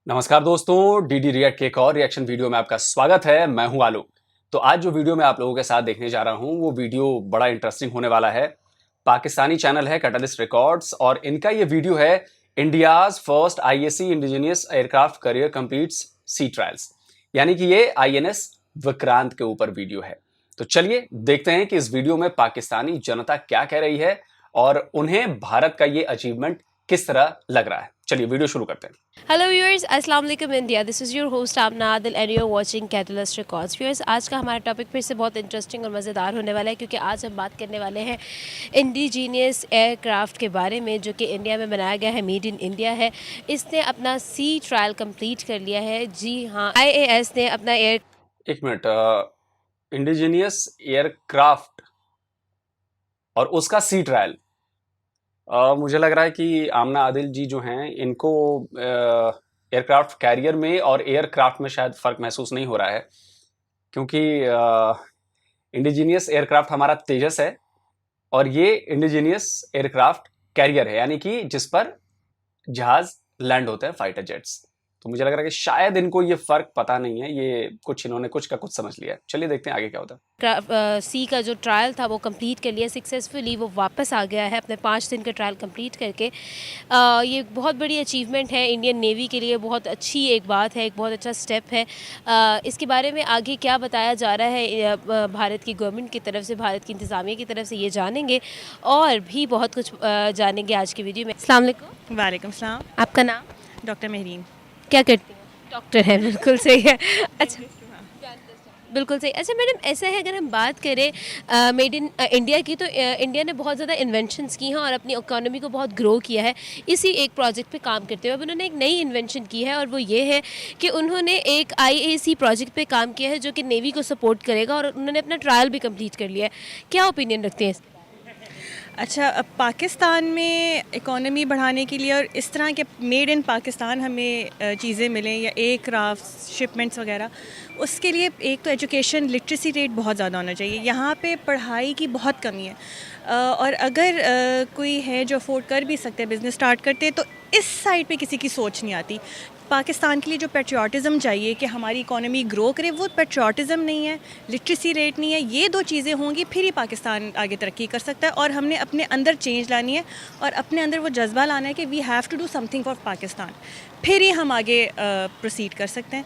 नमस्कार दोस्तों, DD react के एक और रिएक्शन वीडियो में आपका स्वागत है। मैं हूं आलू। तो आज जो वीडियो मैं आप लोगों के साथ देखने जा रहा हूं वो वीडियो बड़ा इंटरेस्टिंग होने वाला है। पाकिस्तानी चैनल है कैटलिस्ट रिकॉर्ड्स और इनका ये वीडियो है India's first IAC indigenous aircraft carrier completes sea trials, यानी कि ये आईएनएस विक्रांत के ऊपर वीडियो है। तो चलिए देखते हैं कि इस वीडियो में पाकिस्तानी जनता क्या कह रही है और उन्हें भारत का ये अचीवमेंट किस तरह लग रहा है। चलिए वीडियो शुरू करते हैं। हेलो व्यूअर्स, अस्सलाम वालेकुम India. This is your host Amna Adil and you are watching catalyst records. Viewers, आज का हमारा टॉपिक फिर से बहुत इंटरेस्टिंग और मज़ेदार होने वाला है क्योंकि आज हम बात करने वाले हैं इंडिजीनियस एयरक्राफ्ट के बारे में जो कि इंडिया में बनाया गया है, मेड इन इंडिया है। इसने अपना सी ट्रायल कंप्लीट कर लिया है। जी हाँ, आईएएस ने अपना एक मिनट, इंडिजीनियस एयरक्राफ्ट और उसका सी ट्रायल। मुझे लग रहा है कि आमना आदिल जी जो हैं इनको एयरक्राफ्ट कैरियर में और एयरक्राफ्ट में शायद फ़र्क महसूस नहीं हो रहा है, क्योंकि इंडिजीनियस एयरक्राफ्ट हमारा तेजस है और ये इंडिजीनियस एयरक्राफ्ट कैरियर है, यानी कि जिस पर जहाज लैंड होते हैं, फाइटर जेट्स। तो मुझे लग रहा है कि शायद इनको ये फ़र्क पता नहीं है, ये कुछ इन्होंने कुछ का कुछ समझ लिया है। चलिए देखते हैं आगे क्या होता है। सी का जो ट्रायल था वो कंप्लीट कर लिया सक्सेसफुली। वो वापस आ गया है अपने 5 दिन का ट्रायल कंप्लीट करके। ये बहुत बड़ी अचीवमेंट है इंडियन नेवी के लिए, बहुत अच्छी एक बात है, एक बहुत अच्छा स्टेप है। इसके बारे में आगे क्या बताया जा रहा है भारत की गवर्नमेंट की तरफ से, भारत की इंतज़ामिया की तरफ से, ये जानेंगे और भी बहुत कुछ जानेंगे आज की वीडियो में। अस्सलाम वालेकुम। वालेकुम सलाम। आपका नाम? डॉक्टर मेहरीन। क्या करती हैं? डॉक्टर है, बिल्कुल सही है। अच्छा, बिल्कुल सही। अच्छा मैडम, ऐसा है अगर हम बात करें मेड इन इंडिया की, तो इंडिया ने बहुत ज़्यादा इन्वेंशंस की हैं और अपनी इकोनॉमी को बहुत ग्रो किया है इसी एक प्रोजेक्ट पे काम करते हुए। अब उन्होंने एक नई इन्वेंशन की है और वो ये है कि उन्होंने एक आईएसी प्रोजेक्ट पे काम किया है जो कि नेवी को सपोर्ट करेगा और उन्होंने अपना ट्रायल भी कंप्लीट कर लिया है। क्या ओपिनियन रखते हैं इसके? अच्छा, अब पाकिस्तान में इकोनॉमी बढ़ाने के लिए और इस तरह के मेड इन पाकिस्तान हमें चीज़ें मिलें या एयरक्राफ्ट शिपमेंट्स वगैरह, उसके लिए एक तो एजुकेशन लिटरेसी रेट बहुत ज़्यादा होना चाहिए। यहाँ पे पढ़ाई की बहुत कमी है और अगर कोई है जो अफोर्ड कर भी सकते हैं, बिज़नेस स्टार्ट करते हैं, तो इस साइड पे किसी की सोच नहीं आती। पाकिस्तान के लिए जो पेट्रियाटिज़म चाहिए कि हमारी इकोनॉमी ग्रो करे, वो पेट्रियाटिज़म नहीं है, लिटरेसी रेट नहीं है। ये दो चीज़ें होंगी फिर ही पाकिस्तान आगे तरक्की कर सकता है और हमने अपने अंदर चेंज लानी है और अपने अंदर वो जज्बा लाना है कि we have to do something for Pakistan, फिर ही हम आगे प्रोसीड कर सकते हैं।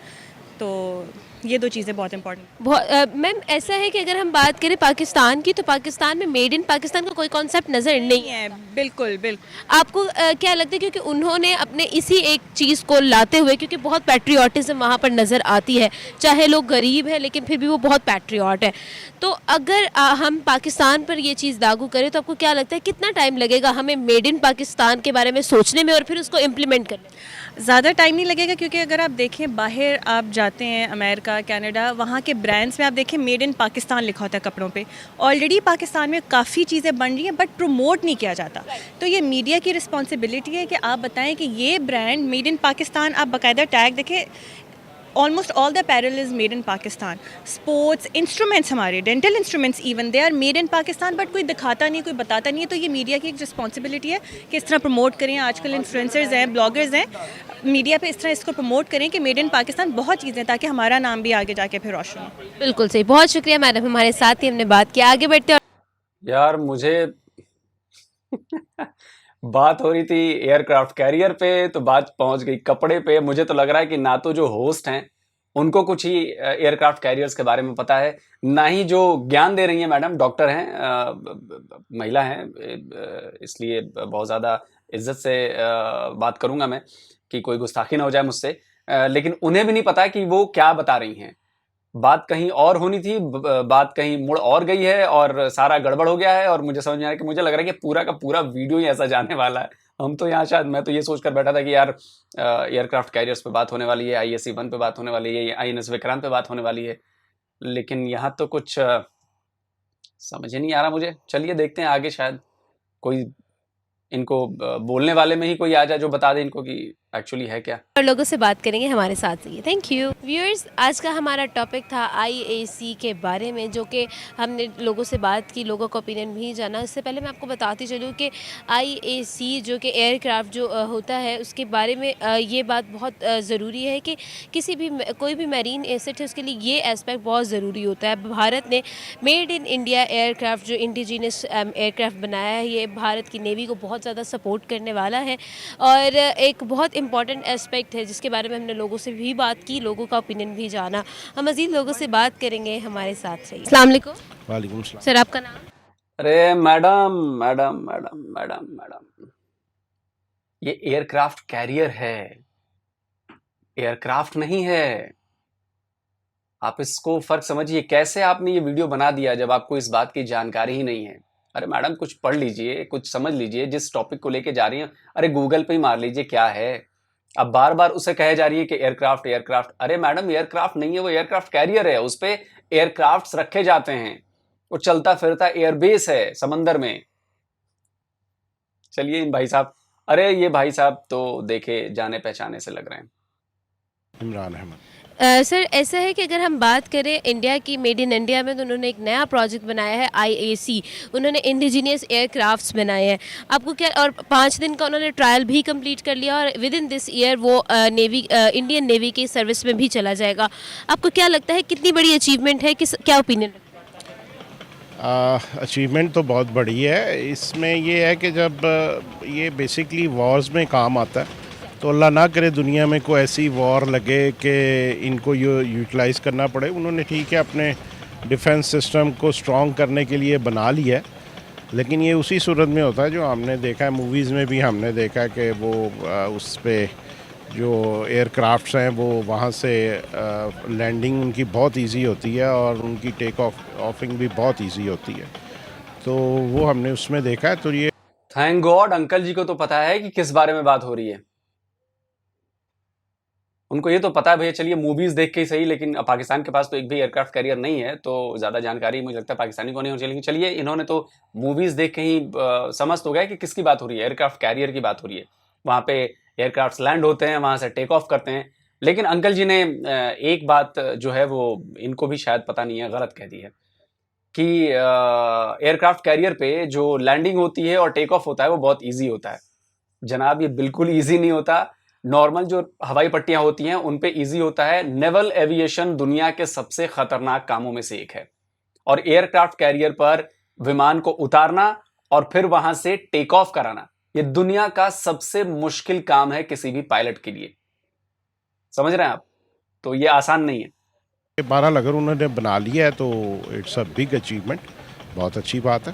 तो ये दो चीज़ें बहुत इंपॉर्टेंट। मैम, ऐसा है कि अगर हम बात करें पाकिस्तान की, तो पाकिस्तान में मेड इन पाकिस्तान का कोई कॉन्सेप्ट नज़र नहीं है। बिल्कुल बिल्कुल। आपको क्या लगता है, क्योंकि उन्होंने अपने इसी एक चीज़ को लाते हुए, क्योंकि बहुत पैट्रियाटिज़म वहाँ पर नज़र आती है, चाहे लोग गरीब हैं लेकिन फिर भी वो बहुत पैट्रियाट है। तो अगर हम पाकिस्तान पर ये चीज़ लागू करें तो आपको क्या लगता है कितना टाइम लगेगा हमें मेड इन पाकिस्तान के बारे में सोचने में और फिर उसको इम्प्लीमेंट करने में? ज़्यादा टाइम नहीं लगेगा, क्योंकि अगर आप देखें बाहर आप जाते हैं, अमेरिका, कनाडा, वहाँ के ब्रांड्स में आप देखें मेड इन पाकिस्तान लिखा होता है कपड़ों पे। ऑलरेडी पाकिस्तान में काफ़ी चीज़ें बन रही हैं बट प्रमोट नहीं किया जाता। तो ये मीडिया की रिस्पॉन्सिबिलिटी है कि आप बताएं कि ये ब्रांड मेड इन पाकिस्तान, आप बाकायदा टैग देखें। Almost all the apparel is made in Pakistan. Sports instruments, हमारे dental instruments even, they are made in Pakistan, but कोई दिखाता नहीं, कोई बताता नहीं है। तो ये मीडिया की एक रिस्पॉन्सिबिलिटी है कि इस तरह प्रमोट करें। आजकल इन्फ्लुएंसर्स हैं, ब्लॉगर्स हैं, मीडिया पे इस तरह इसको प्रमोट करें कि मेड इन पाकिस्तान बहुत चीज़ें, ताकि हमारा नाम भी आगे जाके फिर रोशन हो। बिल्कुल सही, बहुत शुक्रिया मैडम, हमारे साथ ही हमने बात किया। आगे बढ़ते हैं। यार मुझे बात हो रही थी एयरक्राफ्ट कैरियर पे, तो बात पहुंच गई कपड़े पे। मुझे तो लग रहा है कि ना तो जो होस्ट हैं उनको कुछ ही एयरक्राफ्ट कैरियर्स के बारे में पता है, ना ही जो ज्ञान दे रही हैं मैडम, डॉक्टर हैं, महिला हैं, इसलिए बहुत ज़्यादा इज्जत से बात करूंगा मैं कि कोई गुस्ताखी ना हो जाए मुझसे। लेकिन उन्हें भी नहीं पता कि वो क्या बता रही हैं। बात कहीं और होनी थी, बात कहीं मुड़ और गई है और सारा गड़बड़ हो गया है। और मुझे समझ में आया कि मुझे लग रहा है कि पूरा का पूरा वीडियो ही ऐसा जाने वाला है। हम तो यहाँ शायद, मैं तो ये सोचकर बैठा था कि यार एयरक्राफ्ट कैरियर्स पे बात होने वाली है, आईएससी 1 पे बात होने वाली है, आईएनएस विक्रांत पे बात होने वाली है, लेकिन यहाँ तो कुछ समझ ही नहीं आ रहा मुझे। चलिए देखते हैं आगे, शायद कोई इनको बोलने वाले में ही कोई आ जाए जो बता दे इनको कि एक्चुअली है क्या। और लोगों से बात करेंगे, हमारे साथ रहिए। Thank you viewers. आज का हमारा टॉपिक था आईएसी के बारे में, जो कि हमने लोगों से बात की, लोगों का ओपिनियन भी जाना। इससे पहले मैं आपको बताती चलूँ कि आईएसी जो कि एयरक्राफ्ट जो होता है, उसके बारे में ये बात बहुत ज़रूरी है कि किसी भी कोई भी मैरीन एसेट है उसके लिए ये एस्पेक्ट बहुत ज़रूरी होता है। भारत ने मेड इन इंडिया एयरक्राफ्ट जो इंडिजीनियस एयरक्राफ्ट बनाया है, ये भारत की नेवी को बहुत ज़्यादा सपोर्ट करने वाला है और एक बहुत इंपॉर्टेंट एस्पेक्ट है जिसके बारे में हमने लोगों से भी बात की, लोगों का ओपिनियन भी जाना। हम मज़ीद लोगों से बात करेंगे, हमारे साथ रहिए। अस्सलाम वालेकुम। वालेकुम सलाम। सर, आपका नाम? अरे madam madam madam madam madam, ये एयरक्राफ्ट कैरियर है, एयरक्राफ्ट नहीं है। आप इसको फर्क समझिए। कैसे आपने ये वीडियो बना दिया जब आपको इस बात की जानकारी ही नहीं है। अरे मैडम, कुछ पढ़ लीजिए, कुछ समझ लीजिए। जिस टॉपिक को लेके जा रही हैं, अरे गूगल पे ही मार लीजिए क्या है। अब बार बार उसे कहे जा रही है कि एयरक्राफ्ट एयरक्राफ्ट। अरे मैडम, एयरक्राफ्ट नहीं है, वो एयरक्राफ्ट कैरियर है। उस पे एयरक्राफ्ट रखे जाते हैं, वो चलता फिरता एयरबेस है समंदर में। चलिए इन भाई साहब, अरे ये भाई साहब तो देखे जाने पहचाने से लग रहे हैं। इमरान अहमद। सर, ऐसा है कि अगर हम बात करें इंडिया की, मेड इन इंडिया में, तो उन्होंने एक नया प्रोजेक्ट बनाया है आईएसी। उन्होंने इंडिजीनियस एयरक्राफ्ट्स बनाए हैं। आपको क्या, और 5 दिन का उन्होंने ट्रायल भी कंप्लीट कर लिया और विद इन दिस ईयर वो नेवी, इंडियन नेवी की सर्विस में भी चला जाएगा। आपको क्या लगता है कितनी बड़ी अचीवमेंट है, किस क्या ओपिनियन? अचीवमेंट तो बहुत बड़ी है। इसमें ये है कि जब ये बेसिकली वॉर्स में काम आता है, तो अल्लाह ना करे दुनिया में कोई ऐसी वॉर लगे कि इनको यूटिलाइज़ करना पड़े। उन्होंने ठीक है अपने डिफेंस सिस्टम को स्ट्रॉन्ग करने के लिए बना लिया है, लेकिन ये उसी सूरत में होता है जो हमने देखा है मूवीज़ में भी। हमने देखा है कि वो उस पे जो एयरक्राफ्ट्स हैं वो वहाँ से लैंडिंग उनकी बहुत इजी होती है और उनकी टेक ऑफिंग भी बहुत इजी होती है, तो वो हमने उसमें देखा है। तो ये थैंक गॉड अंकल जी को तो पता है कि किस बारे में बात हो रही है। उनको ये तो पता है भैया, चलिए मूवीज देख के ही सही, लेकिन अब पाकिस्तान के पास तो एक भी एयरक्राफ्ट कैरियर नहीं है, तो ज़्यादा जानकारी मुझे लगता है पाकिस्तानी को नहीं होनी चाहिए। लेकिन चलिए, इन्होंने तो मूवीज देख के ही समझ तो गए कि किसकी बात हो रही है, एयरक्राफ्ट कैरियर की बात हो रही है। वहाँ पे एयरक्राफ्ट लैंड होते हैं, वहाँ से टेक ऑफ करते हैं। लेकिन अंकल जी ने एक बात जो है वो इनको भी शायद पता नहीं है, गलत कह दी है कि एयरक्राफ्ट कैरियर पे जो लैंडिंग होती है और टेक ऑफ होता है वो बहुत ईजी होता है। जनाब, ये बिल्कुल ईजी नहीं होता। नॉर्मल जो हवाई पट्टियां होती हैं उन पे इजी होता है। नेवल एविएशन दुनिया के सबसे खतरनाक कामों में से एक है, और एयरक्राफ्ट कैरियर पर विमान को उतारना और फिर वहां से टेक ऑफ कराना, यह दुनिया का सबसे मुश्किल काम है किसी भी पायलट के लिए। समझ रहे हैं आप? तो ये आसान नहीं है। 12 अगर उन्होंने बना लिया है तो इट्स अ बिग अचीवमेंट, बहुत अच्छी बात है।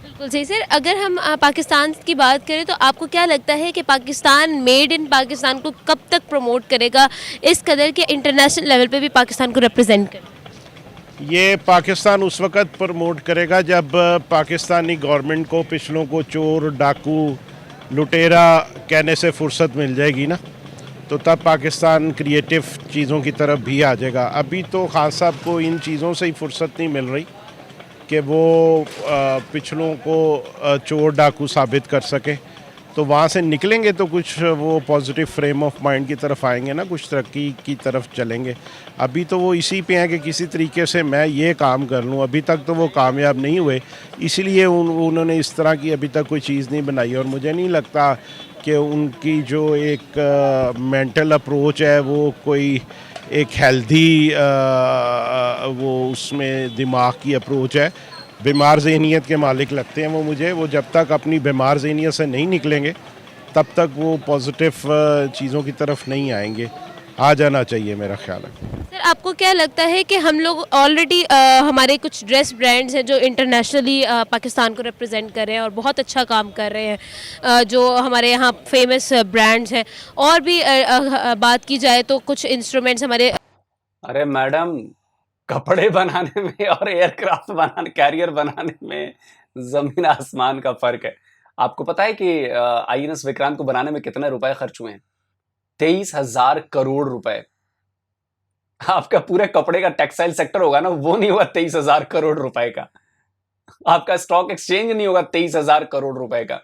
बिल्कुल सही सर। अगर हम पाकिस्तान की बात करें तो आपको क्या लगता है कि पाकिस्तान, मेड इन पाकिस्तान को कब तक प्रमोट करेगा, इस कदर के इंटरनेशनल लेवल पे भी पाकिस्तान को रिप्रेजेंट करेगा? ये पाकिस्तान उस वक़्त प्रमोट करेगा जब पाकिस्तानी गवर्नमेंट को पिछलों को चोर, डाकू, लुटेरा कहने से फुर्सत मिल जाएगी ना, तो तब पाकिस्तान क्रिएटिव चीज़ों की तरफ भी आ जाएगा। अभी तो खान साहब को इन चीज़ों से ही फुर्सत नहीं मिल रही कि वो पिछलों को चोर डाकू साबित कर सके। तो वहाँ से निकलेंगे तो कुछ वो पॉजिटिव फ्रेम ऑफ माइंड की तरफ आएंगे ना, कुछ तरक्की की तरफ चलेंगे। अभी तो वो इसी पे हैं कि किसी तरीके से मैं ये काम कर लूँ। अभी तक तो वो कामयाब नहीं हुए, इसीलिए उन्होंने इस तरह की अभी तक कोई चीज़ नहीं बनाई। और मुझे नहीं लगता कि उनकी जो एक मेंटल अप्रोच है वो कोई एक हेल्दी वो उसमें दिमाग की अप्रोच है। बीमार ज़हनियत के मालिक लगते हैं वो मुझे। वो जब तक अपनी बीमार ज़हनियत से नहीं निकलेंगे तब तक वो पॉजिटिव चीज़ों की तरफ नहीं आएंगे। आ जाना चाहिए मेरा ख्याल है। सर, आपको क्या लगता है कि हम लोग ऑलरेडी हमारे कुछ ड्रेस ब्रांड्स हैं जो इंटरनेशनली पाकिस्तान को रिप्रेजेंट कर रहे हैं और बहुत अच्छा काम कर रहे हैं, जो हमारे यहाँ फेमस ब्रांड्स हैं, और भी बात की जाए तो कुछ इंस्ट्रूमेंट्स हमारे। अरे मैडम, कपड़े बनाने में और एयरक्राफ्ट बनाने, कैरियर बनाने में जमीन आसमान का फर्क है। आपको पता है कि आईएनएस विक्रांत को बनाने में कितने रुपए खर्च हुए हैं? 23,000 करोड़ रुपए। आपका पूरे कपड़े का टेक्सटाइल सेक्टर होगा ना, वो नहीं हुआ 23,000 करोड़ रुपए का। आपका स्टॉक एक्सचेंज नहीं होगा 23,000 करोड़ रुपए का।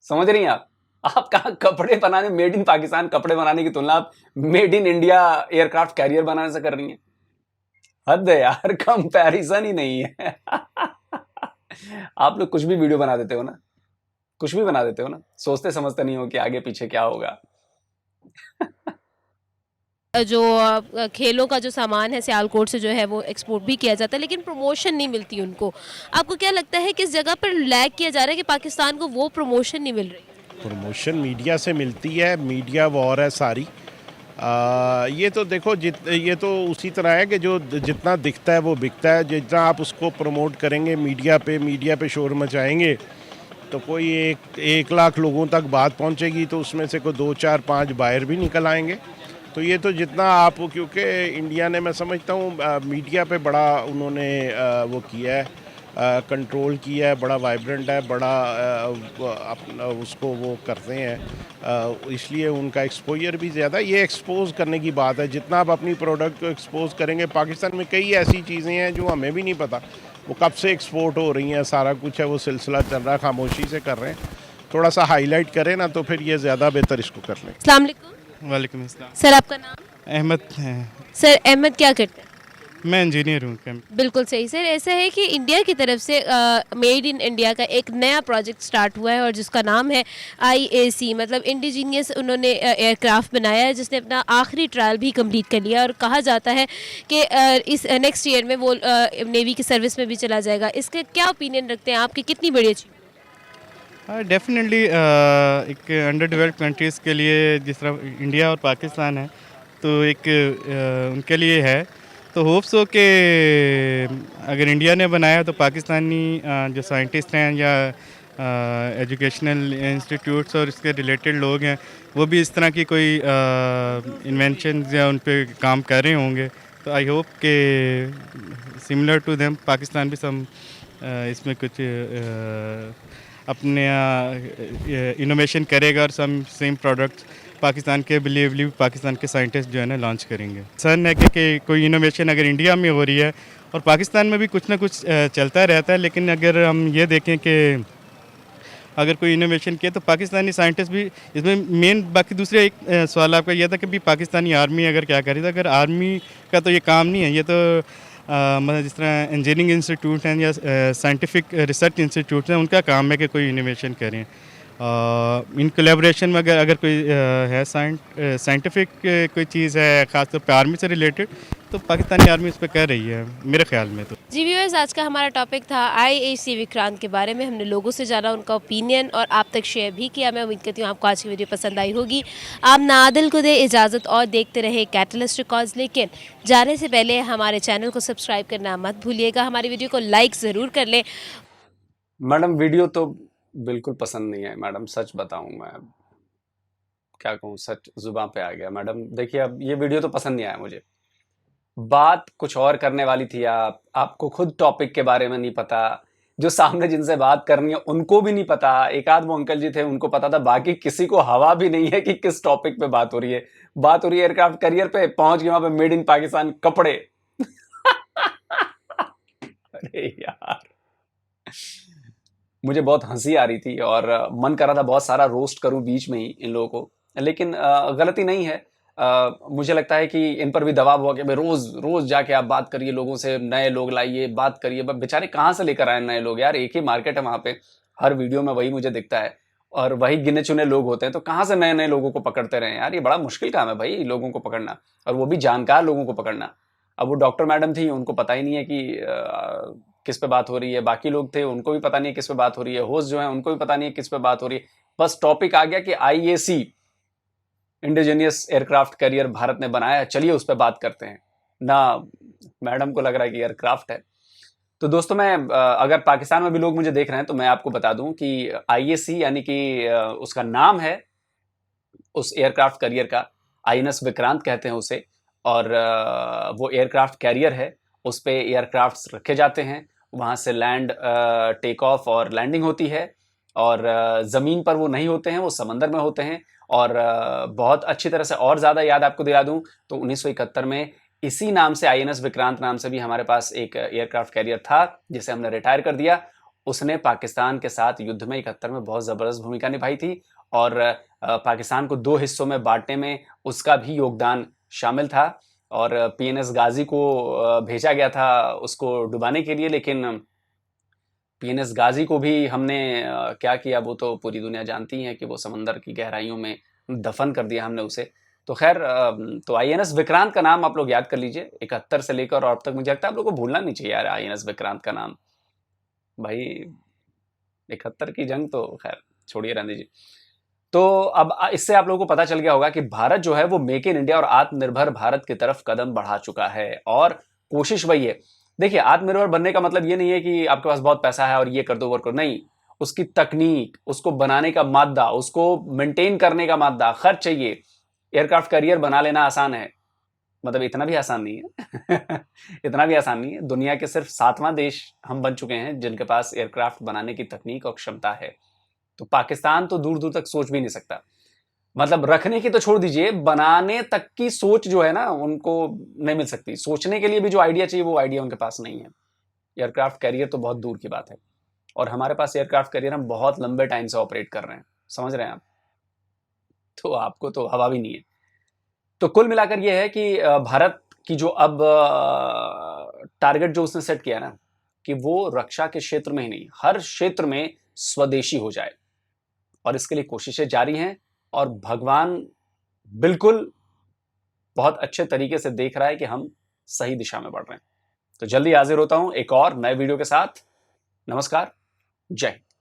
समझ रही हैं आप? आप कहाँ कपड़े बनाने, मेड इन पाकिस्तान कपड़े बनाने की तुलना आप made in India aircraft carrier बनाने से कर रही हैं। हद है यार, कंपैरिजन ही नहीं है। आप लोग कुछ भी वीडियो बना देते हो ना, कुछ भी बना देते हो ना, सोचते समझते नहीं हो कि आगे पीछे क्या होगा। जो खेलों का जो सामान है सियालकोट से जो है वो एक्सपोर्ट भी किया जाता है, लेकिन प्रमोशन नहीं मिलती उनको। आपको क्या लगता है किस जगह पर लैग किया जा रहा है कि पाकिस्तान को वो प्रमोशन नहीं मिल रही? प्रमोशन मीडिया से मिलती है, मीडिया वॉर है सारी। ये तो देखो ये तो उसी तरह है कि जो जितना दिखता है वो बिकता है। जितना आप उसको प्रमोट करेंगे मीडिया पे शोर मचाएंगे तो कोई एक लाख लोगों तक बात पहुंचेगी, तो उसमें से कोई 2 4 5 बायर भी निकल आएंगे। तो ये तो जितना आप, क्योंकि इंडिया ने, मैं समझता हूँ मीडिया पे बड़ा उन्होंने वो किया है, कंट्रोल किया है, बड़ा वाइब्रेंट है, बड़ा अपना उसको वो करते हैं, इसलिए उनका एक्सपोजर भी ज़्यादा। ये एक्सपोज करने की बात है, जितना आप अपनी प्रोडक्ट को एक्सपोज करेंगे। पाकिस्तान में कई ऐसी चीज़ें हैं जो हमें भी नहीं पता वो कब से एक्सपोर्ट हो रही हैं, सारा कुछ है वो सिलसिला चल रहा है, खामोशी से कर रहे हैं। थोड़ा सा हाईलाइट करें ना तो फिर ये ज़्यादा बेहतर इसको कर लें। अस्सलाम वालेकुम। वालेकुम अस्सलाम। सर आपका नाम? अहमद है। सर अहमद क्या करते हैं? मैं इंजीनियर हूँ। बिल्कुल सही सर। ऐसा है कि इंडिया की तरफ से मेड इन इंडिया का एक नया प्रोजेक्ट स्टार्ट हुआ है और जिसका नाम है IAC, मतलब इंडिजीनियस उन्होंने एयरक्राफ्ट बनाया है जिसने अपना आखिरी ट्रायल भी कंप्लीट कर लिया और कहा जाता है कि इस नेक्स्ट ईयर में वो नेवी की सर्विस में भी चला जाएगा। इसका क्या ओपिनियन रखते हैं आपकी, कितनी बड़ी अचीवमेंट? डेफिनेटली एक अंडर डेवलप्ड कंट्रीज़ के लिए जिस तरह इंडिया और पाकिस्तान है तो एक उनके लिए है। तो होप्स हो कि अगर इंडिया ने बनाया तो पाकिस्तानी जो साइंटिस्ट हैं या एजुकेशनल इंस्टीट्यूट्स और इसके रिलेटेड लोग हैं वो भी इस तरह की कोई इन्वेंशन या उन पे काम कर रहे होंगे। तो आई होप कि सिमिलर टू देम पाकिस्तान भी सम इसमें कुछ अपने इनोवेशन करेगा और सम सेम प्रोडक्ट्स पाकिस्तान के बिलीवली पाकिस्तान के साइंटिस्ट जो है ना लॉन्च करेंगे। सन है कि कोई इनोवेशन अगर इंडिया में हो रही है और पाकिस्तान में भी कुछ ना कुछ चलता रहता है, लेकिन अगर हम ये देखें कि अगर कोई इनोवेशन किया तो पाकिस्तानी साइंटिस्ट भी इसमें मेन। बाकी दूसरे एक सवाल आपका यह था कि भी पाकिस्तानी आर्मी अगर क्या करी, तो अगर आर्मी का तो ये काम नहीं है, ये तो मतलब जिस तरह इंजीनियरिंग इंस्टीट्यूट हैं या साइंटिफिक रिसर्च इंस्टीट्यूट हैं उनका काम है कि कोई इनोवेशन करें। इन कोलैबोरेशन में अगर कोई है साइंटिफिक कोई चीज़ है ख़ासतौर पर आर्मी से रिलेटेड तो पाकिस्तानी आर्मी उस पर कर रही है मेरे ख्याल में। तो जी व्यूअर्स, आज का हमारा टॉपिक था IAC विक्रांत के बारे में। हमने लोगों से जाना उनका ओपिनियन और आप तक शेयर भी किया। मैं उम्मीद करती हूँ आपको आज की वीडियो पसंद आई होगी। आप नादिल को दे इजाज़त और देखते रहे कैटलिस्ट रिकॉर्ड्स, लेकिन जाने से पहले हमारे चैनल को सब्सक्राइब करना मत भूलिएगा। हमारी वीडियो को लाइक ज़रूर कर लें। मैडम वीडियो तो बिल्कुल पसंद नहीं है मैडम, सच बताऊं मैं क्या कहूँ, सच जुबान पे आ गया मैडम। देखिए अब ये वीडियो तो पसंद नहीं आया मुझे, बात कुछ और करने वाली थी। आपको खुद टॉपिक के बारे में नहीं पता, जो सामने जिनसे बात करनी है उनको भी नहीं पता। एक आध वो अंकल जी थे उनको पता था, बाकी किसी को हवा भी नहीं है कि किस टॉपिक पे बात हो रही है। बात हो रही है एयरक्राफ्ट कैरियर पे, पहुंच गए वहां पे मेड इन पाकिस्तान कपड़े। अरे यार मुझे बहुत हंसी आ रही थी और मन कर रहा था बहुत सारा रोस्ट करूं बीच में ही इन लोगों को, लेकिन गलती नहीं है। मुझे लगता है कि इन पर भी दबाव हुआ कि भाई रोज रोज जाके आप बात करिए लोगों से, नए लोग लाइए, बात करिए। बेचारे कहाँ से लेकर आए नए लोग यार, एक ही मार्केट है वहां पे, हर वीडियो में वही मुझे दिखता है और वही गिने चुने लोग होते हैं, तो कहाँ से नए नए लोगों को पकड़ते रहे यार। ये बड़ा मुश्किल काम है भाई लोगों को पकड़ना, और वो भी जानकार लोगों को पकड़ना। अब वो डॉक्टर मैडम थी, उनको पता ही नहीं है कि किस पे बात हो रही है। बाकी लोग थे उनको भी पता नहीं है किस पे बात हो रही है। होस्ट जो है उनको भी पता नहीं है किस पे बात हो रही है। बस टॉपिक आ गया कि IAC indigenous aircraft carrier Bharat ने बनाया, चलिए उस पर बात करते हैं ना। मैडम को लग रहा है कि एयरक्राफ्ट है। तो दोस्तों मैं अगर पाकिस्तान में भी लोग मुझे देख रहे हैं तो मैं आपको बता दूं कि IAC यानी कि उसका नाम है उस एयरक्राफ्ट कैरियर का, INS विक्रांत कहते हैं उसे, और वो एयरक्राफ्ट कैरियर है। उस पे एयरक्राफ्ट्स रखे जाते हैं, वहाँ से लैंड टेक ऑफ और लैंडिंग होती है, और ज़मीन पर वो नहीं होते हैं, वो समंदर में होते हैं। और बहुत अच्छी तरह से और ज़्यादा याद आपको दिला दूं तो 1971 में इसी नाम से, INS विक्रांत नाम से भी हमारे पास एक एयरक्राफ्ट कैरियर था जिसे हमने रिटायर कर दिया। उसने पाकिस्तान के साथ युद्ध में 71 में बहुत ज़बरदस्त भूमिका निभाई थी और पाकिस्तान को 2 हिस्सों में बांटने में उसका भी योगदान शामिल था। और पीएनएस गाजी को भेजा गया था उसको डुबाने के लिए, लेकिन पीएनएस गाजी को भी हमने क्या किया वो तो पूरी दुनिया जानती है कि वो समंदर की गहराइयों में दफन कर दिया हमने उसे। तो खैर, तो आईएनएस विक्रांत का नाम आप लोग याद कर लीजिए 71 से लेकर और अब तक। मुझे लगता है आप लोग को भूलना नहीं चाहिए यार आईएनएस विक्रांत का नाम। भाई 71 की जंग तो खैर छोड़िए, रहने दीजिए। तो अब इससे आप लोगों को पता चल गया होगा कि भारत जो है वो मेक इन इंडिया और आत्मनिर्भर भारत की तरफ कदम बढ़ा चुका है और कोशिश वही है। देखिए, आत्मनिर्भर बनने का मतलब ये नहीं है कि आपके पास बहुत पैसा है और ये कर दो वो कर, नहीं। उसकी तकनीक, उसको बनाने का मादा, उसको मेंटेन करने का मादा, खर्च चाहिए। एयरक्राफ्ट कैरियर बना लेना आसान है, मतलब इतना भी आसान नहीं है इतना भी आसान नहीं है। दुनिया के सिर्फ 7वां देश हम बन चुके हैं जिनके पास एयरक्राफ्ट बनाने की तकनीक और क्षमता है। तो पाकिस्तान तो दूर दूर तक सोच भी नहीं सकता। मतलब रखने की तो छोड़ दीजिए, बनाने तक की सोच जो है ना उनको नहीं मिल सकती। सोचने के लिए भी जो आइडिया चाहिए वो आइडिया उनके पास नहीं है। एयरक्राफ्ट कैरियर तो बहुत दूर की बात है, और हमारे पास एयरक्राफ्ट कैरियर हम बहुत लंबे टाइम से ऑपरेट कर रहे हैं, समझ रहे हैं आप। तो आपको तो हवा भी नहीं है। तो कुल मिलाकर यह है कि भारत की जो अब टारगेट जो उसने सेट किया ना कि वो रक्षा के क्षेत्र में ही नहीं, हर क्षेत्र में स्वदेशी हो जाए, और इसके लिए कोशिशें जारी हैं। और भगवान बिल्कुल बहुत अच्छे तरीके से देख रहा है कि हम सही दिशा में बढ़ रहे हैं। तो जल्दी हाजिर होता हूं एक और नए वीडियो के साथ। नमस्कार, जय हिंद।